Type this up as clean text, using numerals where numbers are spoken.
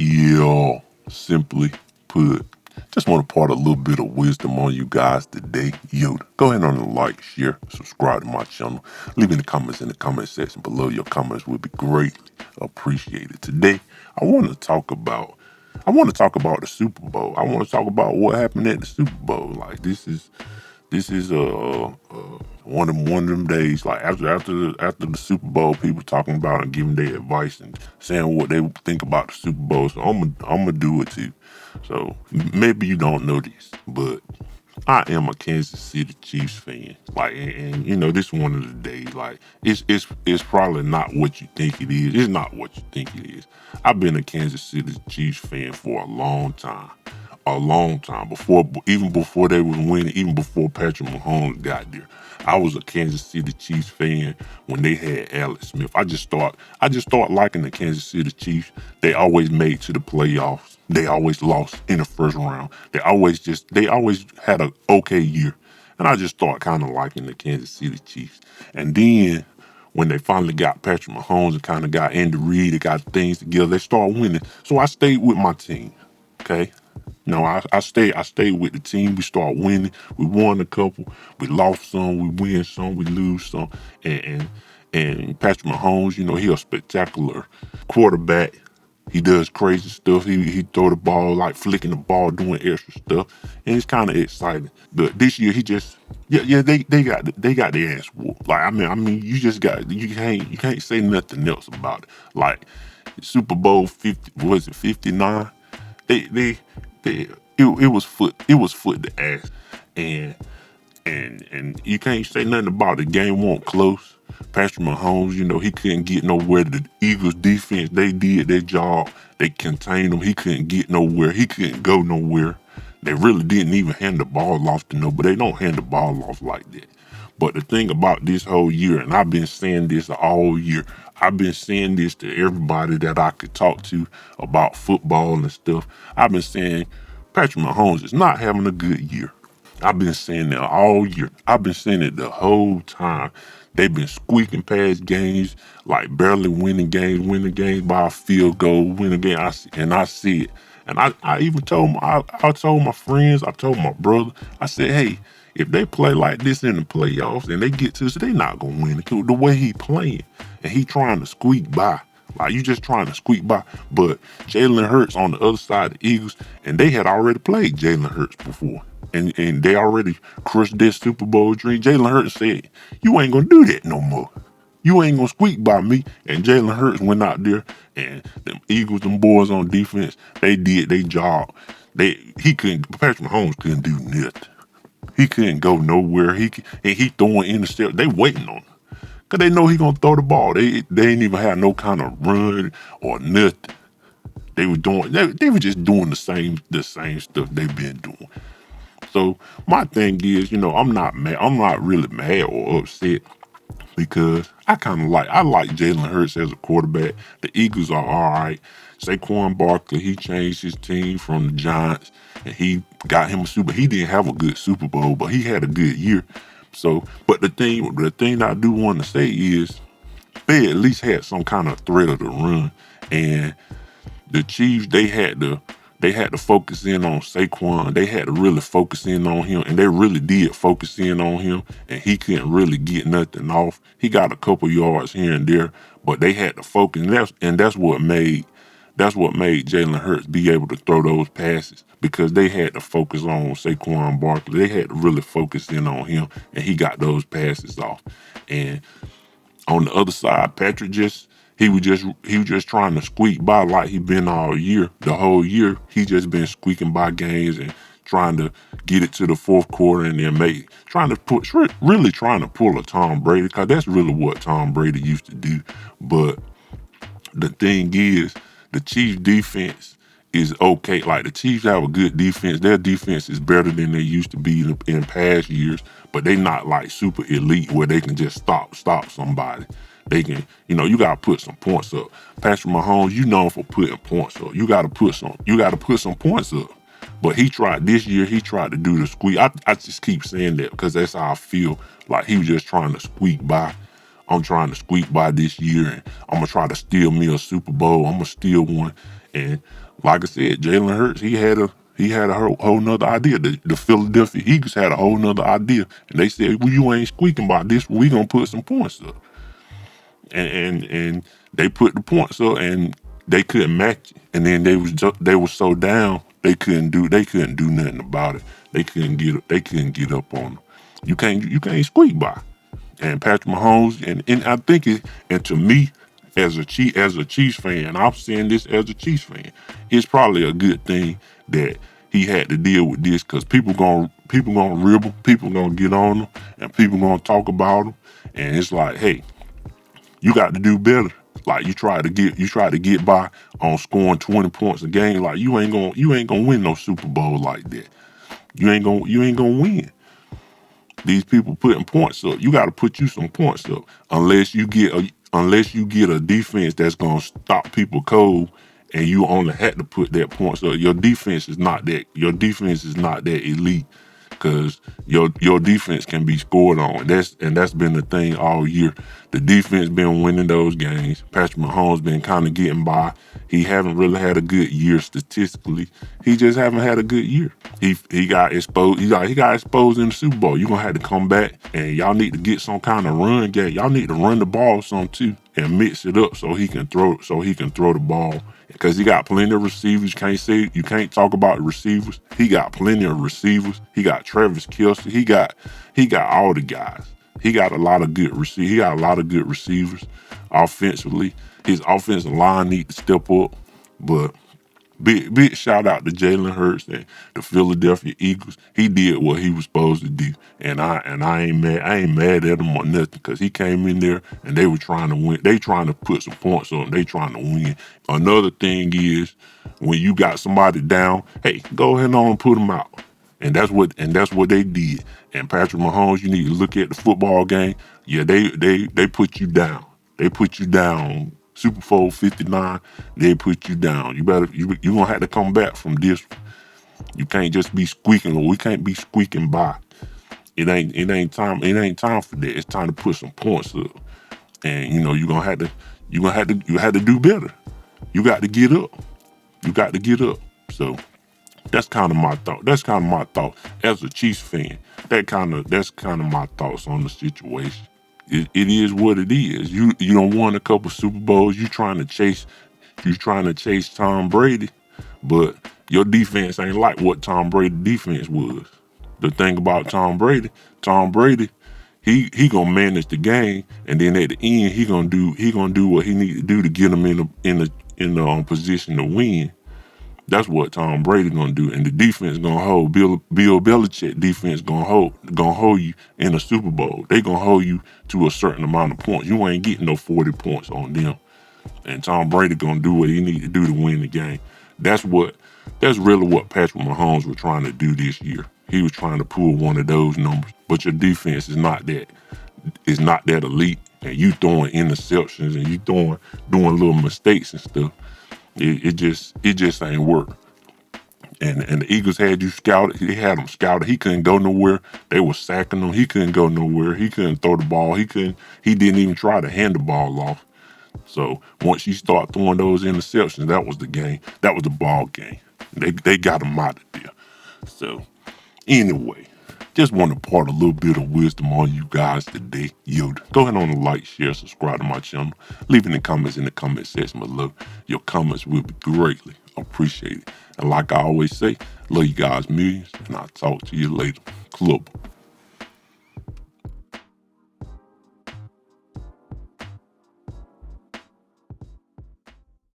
Yeah, simply put, just want to part a little bit of wisdom on you guys today. Yo, go ahead and like, share, subscribe to my channel. Leave in the comments in the comment section below. Your comments will be greatly appreciated. Today, I want to talk about the Super Bowl. I want to talk about what happened at the Super Bowl. Like this is one of them days. Like after the Super Bowl, people talking about and giving their advice and saying what they think about the Super Bowl. So I'm gonna do it too. So maybe you don't know this, but I am a Kansas City Chiefs fan. Like, and you know, this one of the days. Like, it's probably not what you think it is. It's not what you think it is. I've been a Kansas City Chiefs fan for a long time. A long time even before they was winning, even before Patrick Mahomes got there. I was a Kansas City Chiefs fan when they had Alex Smith. I just start liking the Kansas City Chiefs. They always made to the playoffs. They always lost in the first round. They always had an okay year. And I just start kind of liking the Kansas City Chiefs. And then when they finally got Patrick Mahomes and kind of got Andy Reid, they got things together, they start winning. So I stayed with my team. Okay. No, I stayed with the team. We start winning. We won a couple. We lost some. We win some. We lose some. And Patrick Mahomes, you know, he a spectacular quarterback. He does crazy stuff. He throw the ball like flicking the ball, doing extra stuff, and it's kind of exciting. But this year he just they got their ass whooped. Like I mean you can't say nothing else about it. Like Super Bowl 50, was it 59? They they they it was foot to ass, and and you can't say nothing about it. The game won't close. Patrick Mahomes, you know, he couldn't get nowhere. The Eagles defense, they did their job. They contained him. He couldn't get nowhere. He couldn't go nowhere. They really didn't even hand the ball off to nobody. They don't hand the ball off like that. But the thing about this whole year, and I've been saying this all year, I've been saying this to everybody that I could talk to about football and stuff. I've been saying Patrick Mahomes is not having a good year. I've been saying that all year. I've been saying it the whole time. They've been squeaking past games, like barely winning games by a field goal, winning game. I see it. And I even told I told my friends, I told my brother, I said, hey, if they play like this in the playoffs and they get to us, they not gonna win. The way he playing and he trying to squeak by. Like you just trying to squeak by. But Jalen Hurts on the other side of the Eagles, and they had already played Jalen Hurts before. And they already crushed their Super Bowl dream. Jalen Hurts said, you ain't gonna do that no more. You ain't gonna squeak by me. And Jalen Hurts went out there and them Eagles, them boys on defense, they did their job. Patrick Mahomes couldn't do nothing. He couldn't go nowhere. He throwing intercept. They waiting on him. Cause they know he gonna throw the ball. They ain't even had no kind of run or nothing. They were just doing the same stuff they've been doing. So my thing is, you know, I'm not mad. I'm not really mad or upset because I like Jalen Hurts as a quarterback. The Eagles are all right. Saquon Barkley, he changed his team from the Giants and he got him a Super. He didn't have a good Super Bowl, but he had a good year. So, but the thing I do want to say is they at least had some kind of threat of the run, and the Chiefs they had to focus in on Saquon. They had to really focus in on him, and they really did focus in on him. And he couldn't really get nothing off. He got a couple yards here and there, but they had to focus, and that's what made Jalen Hurts be able to throw those passes because they had to focus on Saquon Barkley. They had to really focus in on him, and he got those passes off. And on the other side, Patrick he was just trying to squeak by like he been all year. The whole year, he just been squeaking by games and trying to get it to the fourth quarter and then really trying to pull a Tom Brady because that's really what Tom Brady used to do. But the thing is, the Chiefs defense is okay. Like the Chiefs have a good defense. Their defense is better than they used to be in past years, but they not like super elite where they can just stop somebody. They can, you gotta put some points up. Patrick Mahomes, you known for putting points up. You gotta put some points up. But this year he tried to do the squeak. I just keep saying that because that's how I feel. Like he was just trying to squeak by I'm trying to squeak by this year, and I'm gonna try to steal me a Super Bowl. I'm gonna steal one. And like I said, Jalen Hurts, he had a whole nother idea. The Philadelphia Eagles had a whole nother idea, and they said, "Well, you ain't squeaking by this. We gonna put some points up." And they put the points up, and they couldn't match it. And then they were so down they couldn't do nothing about it. They couldn't get up on them. You can't squeak by. And Patrick Mahomes, and I think it, and to me, as a Chiefs fan, I'm saying this as a Chiefs fan, it's probably a good thing that he had to deal with this, because people gonna rib him, people gonna get on him, and people gonna talk about him, and it's like, hey, you got to do better. Like you try to get by on scoring 20 points a game. Like you ain't gonna win no Super Bowl like that. You ain't gonna win. These people putting points up. You got to put you some points up, unless you get a defense that's gonna stop people cold, and you only had to put that points up. Your defense is not that. Your defense is not that elite, because your defense can be scored on. That's been the thing all year. The defense been winning those games. Patrick Mahomes been kind of getting by. He haven't really had a good year statistically. He just haven't had a good year. He got exposed. He got exposed in the Super Bowl. You're gonna have to come back, and y'all need to get some kind of run game. Y'all need to run the ball some too, and mix it up so he can throw the ball, because he got plenty of receivers. You can't talk about the receivers. He got plenty of receivers. He got Travis Kelce. He got all the guys. He got a lot of good receivers. He got a lot of good receivers offensively. His offensive line need to step up. But big shout out to Jalen Hurts and the Philadelphia Eagles. He did what he was supposed to do, and I ain't mad. I ain't mad at him or nothing, because he came in there and they were trying to win. They trying to put some points on. They trying to win. Another thing is, when you got somebody down, hey, go ahead on and put them out. And that's what they did. And Patrick Mahomes, you need to look at the football game. Yeah, they put you down. They put you down. Super Bowl 59, they put you down. You gonna have to come back from this. You can't just be squeaking, or we can't be squeaking by. It ain't time for that. It's time to put some points up. And you have to do better. You got to get up. You got to get up. So that's kind of my thought. As a Chiefs fan. That's kind of my thoughts on the situation. It is what it is. You don't won a couple Super Bowls. You trying to chase Tom Brady, but your defense ain't like what Tom Brady defense was. The thing about Tom Brady, he gonna manage the game, and then at the end he gonna do what he need to do to get him in the position to win. That's what Tom Brady gonna do, and the defense gonna hold. Bill Belichick defense gonna hold you in a Super Bowl. They gonna hold you to a certain amount of points. You ain't getting no 40 points on them. And Tom Brady gonna do what he need to do to win the game. That's really what Patrick Mahomes was trying to do this year. He was trying to pull one of those numbers. But your defense is not that elite, and you throwing interceptions, and you doing little mistakes and stuff. It just ain't work. And the Eagles had you scouted. They had him scouted. He couldn't go nowhere. They were sacking him. He couldn't go nowhere. He couldn't throw the ball. He didn't even try to hand the ball off. So once you start throwing those interceptions, that was the game. That was the ball game. They got him out of there. So anyway, just want to impart a little bit of wisdom on you guys today. Yo, go ahead on and like, share, subscribe to my channel. Leave in the comments in the comment section below. Your comments will be greatly appreciated. And like I always say, love you guys millions, and I'll talk to you later. Club.